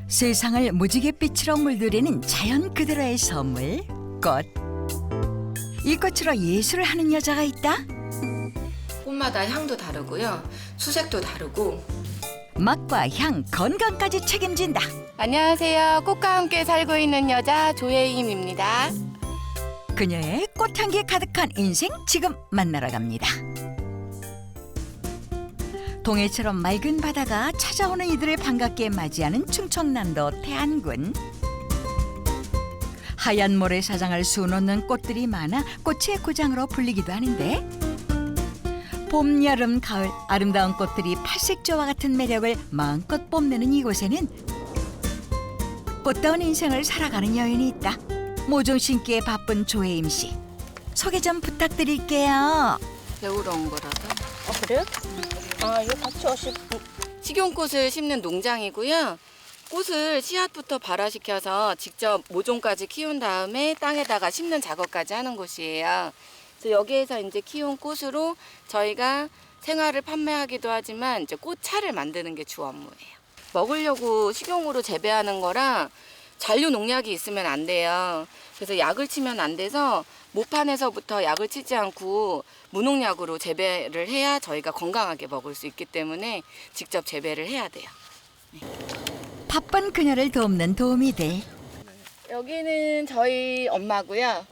세상을 무지개 빛으로 물들이는 자연 그대로의 선물, 꽃. 이 꽃으로 예술을 하는 여자가 있다. 꽃마다 향도 다르고요. 수색도 다르고. 맛과 향, 건강까지 책임진다. 안녕하세요. 꽃과 함께 살고 있는 여자 조혜임입니다. 그녀의 꽃향기 가득한 인생 지금 만나러 갑니다. 동해처럼 맑은 바다가 찾아오는 이들을 반갑게 맞이하는 충청남도 태안군. 하얀 모래사장을 수놓는 꽃들이 많아 꽃의 고장으로 불리기도 하는데 봄, 여름, 가을 아름다운 꽃들이 팔색조와 같은 매력을 마음껏 뽐내는 이곳에는 꽃다운 인생을 살아가는 여인이 있다. 모종 심기에 바쁜 조혜임 씨. 소개 좀 부탁드릴게요. 배우러 온 거라서. 그래요? 아, 이거 같이 오실 식용꽃을 심는 농장이고요. 꽃을 씨앗부터 발화시켜서 직접 모종까지 키운 다음에 땅에다가 심는 작업까지 하는 곳이에요. 그래서 여기에서 이제 키운 꽃으로 저희가 생화를 판매하기도 하지만 이제 꽃차를 만드는 게 주 업무예요. 먹으려고 식용으로 재배하는 거랑 잔류 농약이 있으면 안 돼요. 그래서 약을 치면 안 돼서 모판에서부터 약을 치지 않고 무농약으로 재배를 해야 저희가 건강하게 먹을 수 있기 때문에 직접 재배를 해야 돼요. 바쁜 그녀를 돕는 도움이 돼. 여기는 저희 엄마고요.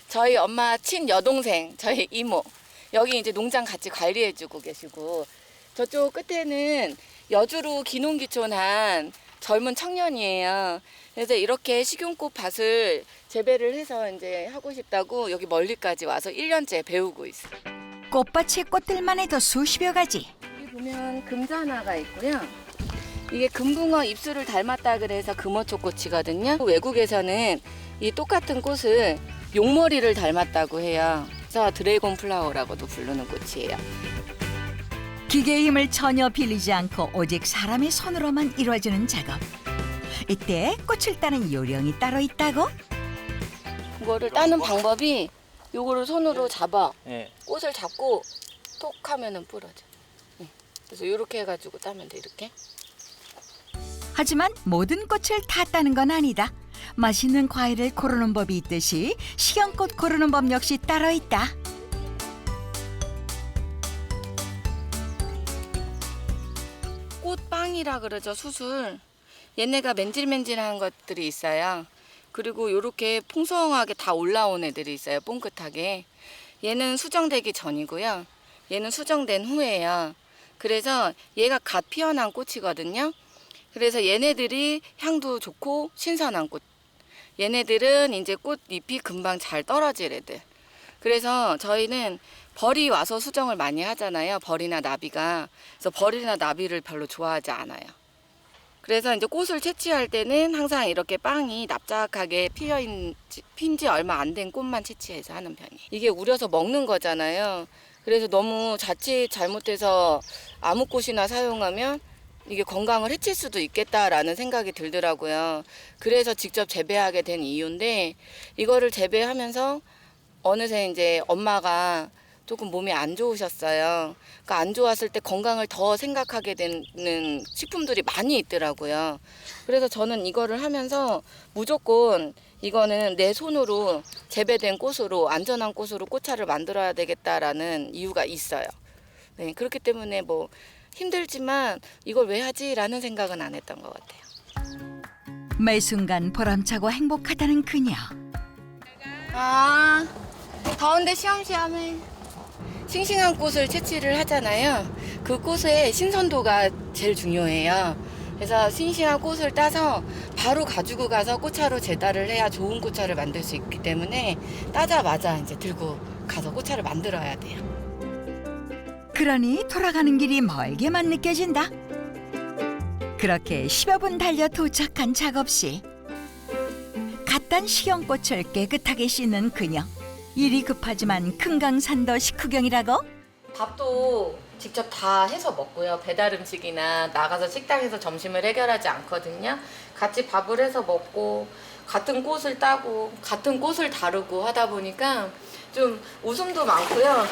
저희 엄마 친여동생, 저희 이모. 여기 이제 농장 같이 관리해주고 계시고 저쪽 끝에는 여주로 기농기촌한 젊은 청년이에요. 그래서 이렇게 식용꽃 밭을 재배를 해서 이제 하고 싶다고 여기 멀리까지 와서 1년째 배우고 있어요. 꽃밭의 꽃들만 해도 수십여 가지. 여기 보면 금자나가 있고요. 이게 금붕어 입술을 닮았다 그래서 금어초꽃이거든요. 외국에서는 이 똑같은 꽃을 용머리를 닮았다고 해요. 그래서 드래곤 플라워라고도 부르는 꽃이에요. 기계의 힘을 전혀 빌리지 않고 오직 사람의 손으로만 이루어지는 작업. 이때 꽃을 따는 요령이 따로 있다고? 이거를 따는 방법이 요거를 손으로 잡아. 네. 꽃을 잡고 톡 하면은 부러져. 그래서 이렇게 해가지고 따면 돼, 이렇게. 하지만 모든 꽃을 다 따는 건 아니다. 맛있는 과일을 고르는 법이 있듯이 식용꽃 고르는 법 역시 따로 있다. 꽃빵이라 그러죠, 수술. 얘네가 맨질맨질한 것들이 있어요. 그리고 이렇게 풍성하게 다 올라온 애들이 있어요, 뽕긋하게. 얘는 수정되기 전이고요. 얘는 수정된 후예요. 그래서 얘가 갓 피어난 꽃이거든요. 그래서 얘네들이 향도 좋고 신선한 꽃. 얘네들은 이제 꽃잎이 금방 잘 떨어질 애들. 그래서 저희는 벌이 와서 수정을 많이 하잖아요. 벌이나 나비가. 그래서 벌이나 나비를 별로 좋아하지 않아요. 그래서 이제 꽃을 채취할 때는 항상 이렇게 빵이 납작하게 핀 지 얼마 안 된 꽃만 채취해서 하는 편이에요. 이게 우려서 먹는 거잖아요. 그래서 너무 자칫 잘못해서 아무 꽃이나 사용하면 이게 건강을 해칠 수도 있겠다라는 생각이 들더라고요. 그래서 직접 재배하게 된 이유인데 이거를 재배하면서 어느새 이제 엄마가 조금 몸이 안 좋으셨어요. 그러니까 안 좋았을 때 건강을 더 생각하게 되는 식품들이 많이 있더라고요. 그래서 저는 이거를 하면서 무조건 이거는 내 손으로 재배된 꽃으로 안전한 꽃으로 꽃차를 만들어야 되겠다라는 이유가 있어요. 네, 그렇기 때문에 뭐 힘들지만 이걸 왜 하지라는 생각은 안 했던 것 같아요. 매 순간 보람차고 행복하다는 그녀. 아, 더운데 시험시험해. 싱싱한 꽃을 채취를 하잖아요. 그 꽃의 신선도가 제일 중요해요. 그래서 싱싱한 꽃을 따서 바로 가지고 가서 꽃차로 제달을 해야 좋은 꽃차를 만들 수 있기 때문에 따자마자 이제 들고 가서 꽃차를 만들어야 돼요. 그러니 돌아가는 길이 멀게만 느껴진다. 그렇게 10여 분 달려 도착한 작업실. 갓 딴 식용꽃을 깨끗하게 씻는 그녀. 일이 급하지만 금강산도 식후경이라고? 밥도 직접 다 해서 먹고요. 배달 음식이나 나가서 식당에서 점심을 해결하지 않거든요. 같이 밥을 해서 먹고 같은 꽃을 따고 같은 꽃을 다루고 하다 보니까 좀 웃음도 많고요.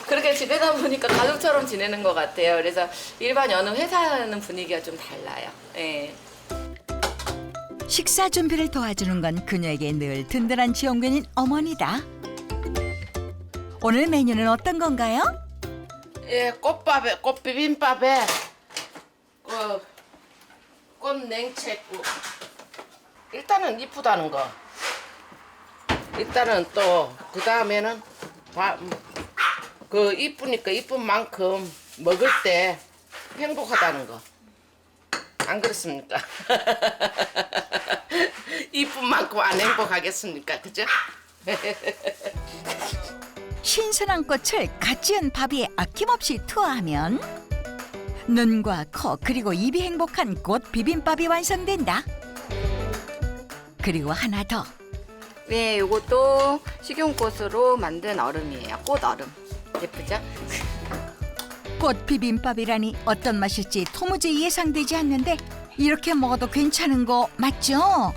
그렇게 지내다 보니까 가족처럼 지내는 것 같아요. 그래서 일반 여느 회사 하는 분위기가 좀 달라요. 네. 식사 준비를 도와주는 건 그녀에게 늘 든든한 지원군인 어머니다. 오늘 메뉴는 어떤 건가요? 예, 꽃비빔밥에 꽃냉채국. 일단은 이쁘다는 거. 일단은 또 그 다음에는 그 이쁘니까 이쁜 만큼 먹을 때 행복하다는 거. 안 그렇습니까? 이쁜 만큼 안 행복하겠습니까? 그죠? 신선한 꽃을 갓 지은 밥 위에 아낌없이 투하하면 눈과 코 그리고 입이 행복한 꽃 비빔밥이 완성된다. 그리고 하나 더. 네, 요것도 식용꽃으로 만든 얼음이에요. 꽃 얼음. 예쁘죠? 꽃 비빔밥이라니 어떤 맛일지 도무지 예상되지 않는데 이렇게 먹어도 괜찮은 거 맞죠?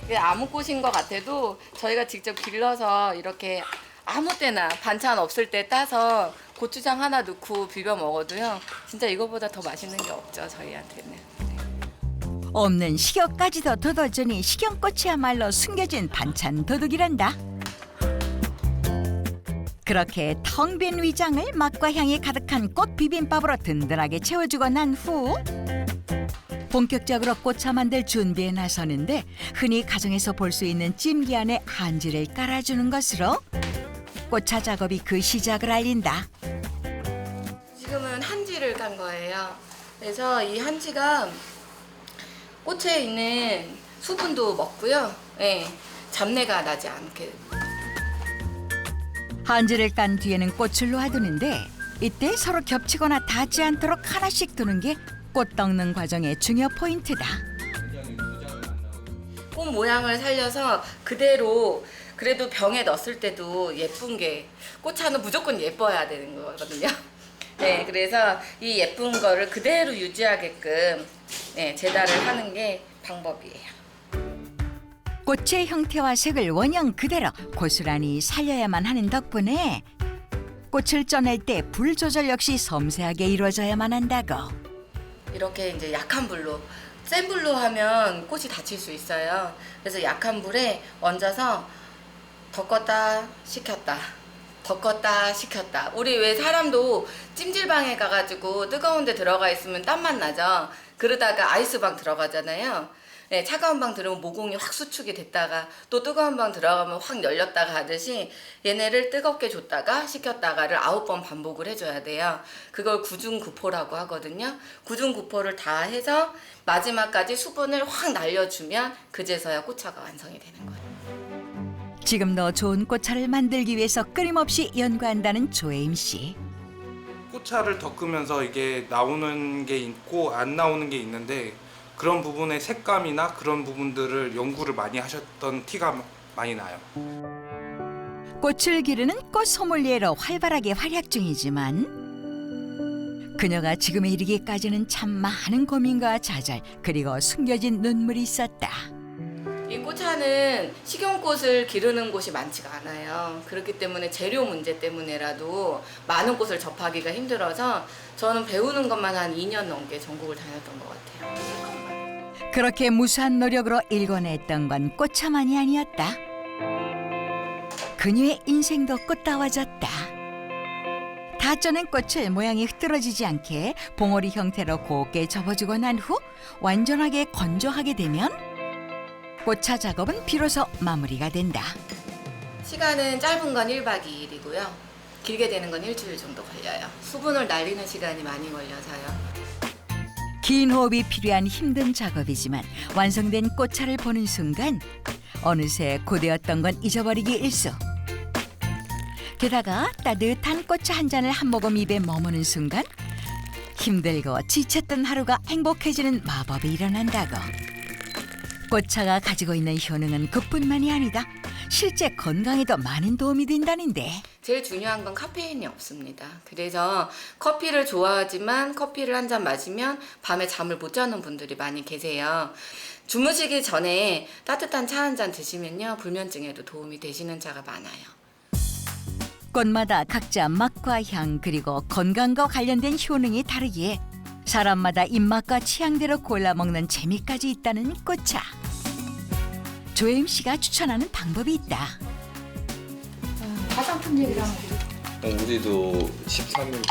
이게 아무 꽃인 것 같아도 저희가 직접 길러서 이렇게 아무 때나 반찬 없을 때 따서 고추장 하나 넣고 비벼 먹어도요. 진짜 이거보다 더 맛있는 게 없죠, 저희한테는. 없는 식욕까지도 돋워주니 식용꽃이야말로 숨겨진 반찬 도둑이란다. 그렇게 텅 빈 위장을 맛과 향이 가득한 꽃 비빔밥으로 든든하게 채워주고 난 후 본격적으로 꽃차 만들 준비에 나서는데 흔히 가정에서 볼 수 있는 찜기 안에 한지를 깔아주는 것으로 꽃차 작업이 그 시작을 알린다. 지금은 한지를 깐 거예요. 그래서 이 한지가 꽃에 있는 수분도 먹고요. 네, 잡내가 나지 않게. 한지를 깐 뒤에는 꽃을 놓아두는데 이때 서로 겹치거나 닿지 않도록 하나씩 두는 게 꽃 떡는 과정의 중요 포인트다. 꽃 모양을 살려서 그대로 그래도 병에 넣었을 때도 예쁜 게 꽃차는 무조건 예뻐야 되는 거거든요. 네, 그래서 이 예쁜 거를 그대로 유지하게끔 재달을 하는 게 방법이에요. 꽃의 형태와 색을 원형 그대로 고스란히 살려야만 하는 덕분에 꽃을 쪄낼 때 불 조절 역시 섬세하게 이루어져야만 한다고. 이렇게 이제 약한 불로, 센 불로 하면 꽃이 다칠 수 있어요. 그래서 약한 불에 얹어서 덮었다 식혔다 덮었다 식혔다. 우리 왜 사람도 찜질방에 가가지고 뜨거운 데 들어가 있으면 땀만 나죠. 그러다가 아이스방 들어가잖아요. 네, 차가운 방 들어오면 모공이 확 수축이 됐다가 또 뜨거운 방 들어가면 확 열렸다가 하듯이 얘네를 뜨겁게 줬다가 식혔다가를 9번 반복을 해줘야 돼요. 그걸 구중구포라고 하거든요. 구중구포를 다 해서 마지막까지 수분을 확 날려주면 그제서야 꽃차가 완성이 되는 거예요. 지금도 좋은 꽃차를 만들기 위해서 끊임없이 연구한다는 조혜임 씨. 꽃차를 덮으면서 이게 나오는 게 있고 안 나오는 게 있는데 그런 부분의 색감이나 그런 부분들을 연구를 많이 하셨던 티가 많이 나요. 꽃을 기르는 꽃 소믈리에로 활발하게 활약 중이지만 그녀가 지금에 이르기까지는 참 많은 고민과 좌절 그리고 숨겨진 눈물이 있었다. 이 꽃차는 식용꽃을 기르는 곳이 많지가 않아요. 그렇기 때문에 재료 문제 때문에라도 많은 꽃을 접하기가 힘들어서 저는 배우는 것만 한 2년 넘게 전국을 다녔던 것 같아요. 그렇게 무수한 노력으로 일궈냈던 건 꽃차만이 아니었다. 그녀의 인생도 꽃다워졌다. 다 쪄낸 꽃을 모양이 흐트러지지 않게 봉오리 형태로 곱게 접어주고 난 후 완전하게 건조하게 되면 꽃차 작업은 비로소 마무리가 된다. 시간은 짧은 건 1박 2일이고요. 길게 되는 건 일주일 정도 걸려요. 수분을 날리는 시간이 많이 걸려서요. 긴 호흡이 필요한 힘든 작업이지만 완성된 꽃차를 보는 순간 어느새 고되었던 건 잊어버리기 일쑤. 게다가 따뜻한 꽃차 한 잔을 한 모금 입에 머무는 순간 힘들고 지쳤던 하루가 행복해지는 마법이 일어난다고. 꽃차가 가지고 있는 효능은 그뿐만이 아니다. 실제 건강에도 많은 도움이 된다는데. 제일 중요한 건 카페인이 없습니다. 그래서 커피를 좋아하지만 커피를 한 잔 마시면 밤에 잠을 못 자는 분들이 많이 계세요. 주무시기 전에 따뜻한 차 한 잔 드시면요, 불면증에도 도움이 되시는 차가 많아요. 꽃마다 각자 맛과 향 그리고 건강과 관련된 효능이 다르기에 사람마다 입맛과 취향대로 골라 먹는 재미까지 있다는 꽃차. 조혜임 씨가 추천하는 방법이 있다. 화장품 얘기랑 우리도 13일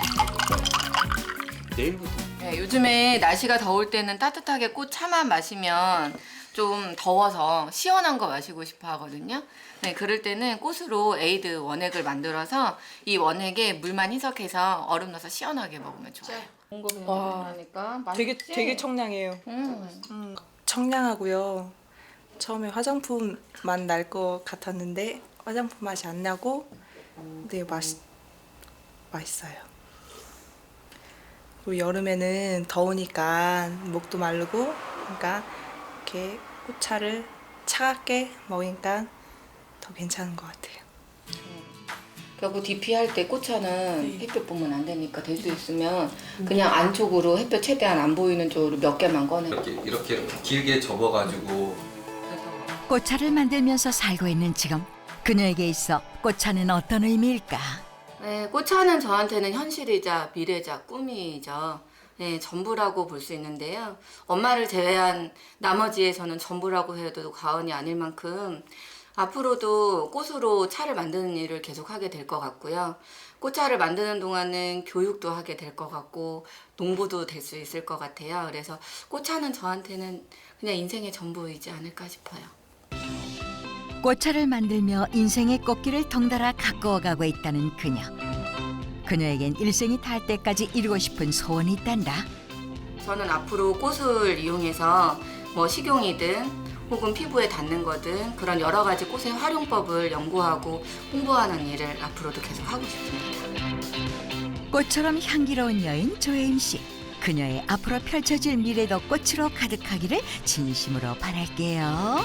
내일부터. 네, 요즘에 날씨가 더울 때는 따뜻하게 꽃차만 마시면 좀 더워서 시원한 거 마시고 싶어 하거든요. 네, 그럴 때는 꽃으로 에이드 원액을 만들어서 이 원액에 물만 희석해서 얼음 넣어서 시원하게 먹으면 좋아요. 와, 하니까 되게 청량해요. 청량하고요. 처음에 화장품 맛 날 것 같았는데 화장품 맛이 안 나고 네, 맛있어요. 그리고 여름에는 더우니까 목도 마르고 그러니까 이렇게 꽃차를 차갑게 먹으니까 더 괜찮은 것 같아요. 결국 DP 할 때 꽃차는 햇볕 보면 안 되니까 될 수 있으면 그냥 안쪽으로 햇볕 최대한 안 보이는 쪽으로 몇 개만 꺼내. 이렇게 길게 접어가지고 꽃차를 만들면서 살고 있는 지금 그녀에게 있어 꽃차는 어떤 의미일까? 네, 꽃차는 저한테는 현실이자 미래자 꿈이죠. 네, 전부라고 볼 수 있는데요. 엄마를 제외한 나머지에서는 전부라고 해도 과언이 아닐 만큼 앞으로도 꽃으로 차를 만드는 일을 계속하게 될 것 같고요. 꽃차를 만드는 동안은 교육도 하게 될 것 같고 농부도 될 수 있을 것 같아요. 그래서 꽃차는 저한테는 그냥 인생의 전부이지 않을까 싶어요. 꽃차를 만들며 인생의 꽃길을 덩달아 가꾸어가고 있다는 그녀. 그녀에겐 일생이 닿을 때까지 이루고 싶은 소원이 있단다. 저는 앞으로 꽃을 이용해서 뭐 식용이든 혹은 피부에 닿는 거든 그런 여러 가지 꽃의 활용법을 연구하고 홍보하는 일을 앞으로도 계속 하고 싶습니다. 꽃처럼 향기로운 여인 조혜임 씨. 그녀의 앞으로 펼쳐질 미래도 꽃으로 가득하기를 진심으로 바랄게요.